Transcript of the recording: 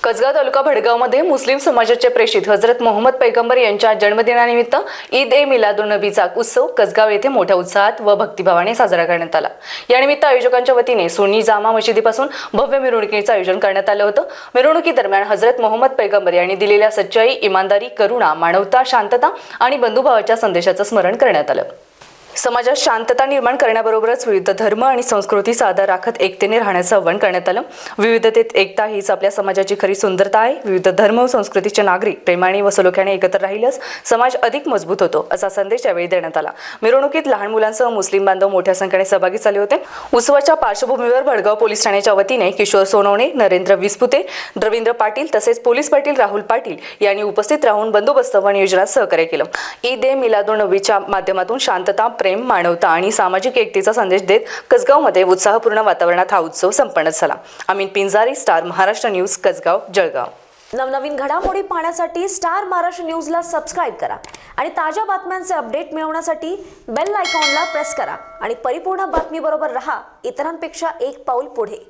कसगाव तालुका भडगावमध्ये मुस्लिम समाजाचे प्रेषित हजरत मोहम्मद पैगंबर यांच्या जन्मदिनानिमित्त ईद ए मिलादुन्नबीचा उत्सव कसगाव येथे मोठ्या उत्साहात व भक्तिभावाने साजरा करण्यात आला। यानिमित्त आयोजकांच्या वतीने सुन्नी जामा मशिदीपासून भव्य मिरवणुकीचे आयोजन करण्यात आले होते। मिरवणुकीदरम्यान हजरत मोहम्मद पैगंबर यांनी दिलेल्या सच्चाई, इमानदारी, करुणा, मानवता, शांतता आणि बंधुभावाच्या संदेशाचे स्मरण करण्यात आले। समाजात शांतता निर्माण करण्याबरोबरच विविध धर्म आणि संस्कृतीचा आदर राखत एकतेने राहण्याचं आवाहन करण्यात आलं। विविधतेत एकता हीच आपल्या समाजाची खरी सुंदरता आहे। विविध धर्म व संस्कृतीचे नागरिक प्रेमाने व सलोख्याने एकत्र राहिल्यास समाज अधिक मजबूत होतो, असा संदेश यावेळी देण्यात आला। मिरवणुकीत लहान मुलांसह मुस्लिम बांधव मोठ्या संख्येने सहभागी झाले होते। उत्सवाच्या पार्श्वभूमीवर भडगाव पोलीस ठाण्याच्या वतीने किशोर सोनवणे, नरेंद्र विस्पुते, रवींद्र पाटील तसेच पोलीस पाटील राहुल पाटील यांनी उपस्थित राहून बंदोबस्त व नियोजनात सहकार्य केलं। ईद ए मिलादुन्नबीच्या माध्यमातून शांतता, प्रेम, मानवता आणि सामाजिक एकतेचा संदेश देत कसगावमध्ये उत्साहपूर्ण वातावरणात हा उत्सव संपन्न झाला। अमिन पिंजारी, स्टार महाराष्ट्र न्यूज, कसगाव, जळगाव। नवनवीन घडामोडी पाहण्यासाठी स्टार महाराष्ट्र न्यूजला सबस्क्राइब करा आणि ताज्या बातम्यांचे अपडेट मिळवण्यासाठी बेल आयकॉनला प्रेस करा आणि परिपूर्ण बातमीबरोबर रहा, इतरांपेक्षा एक पाऊल पुढे।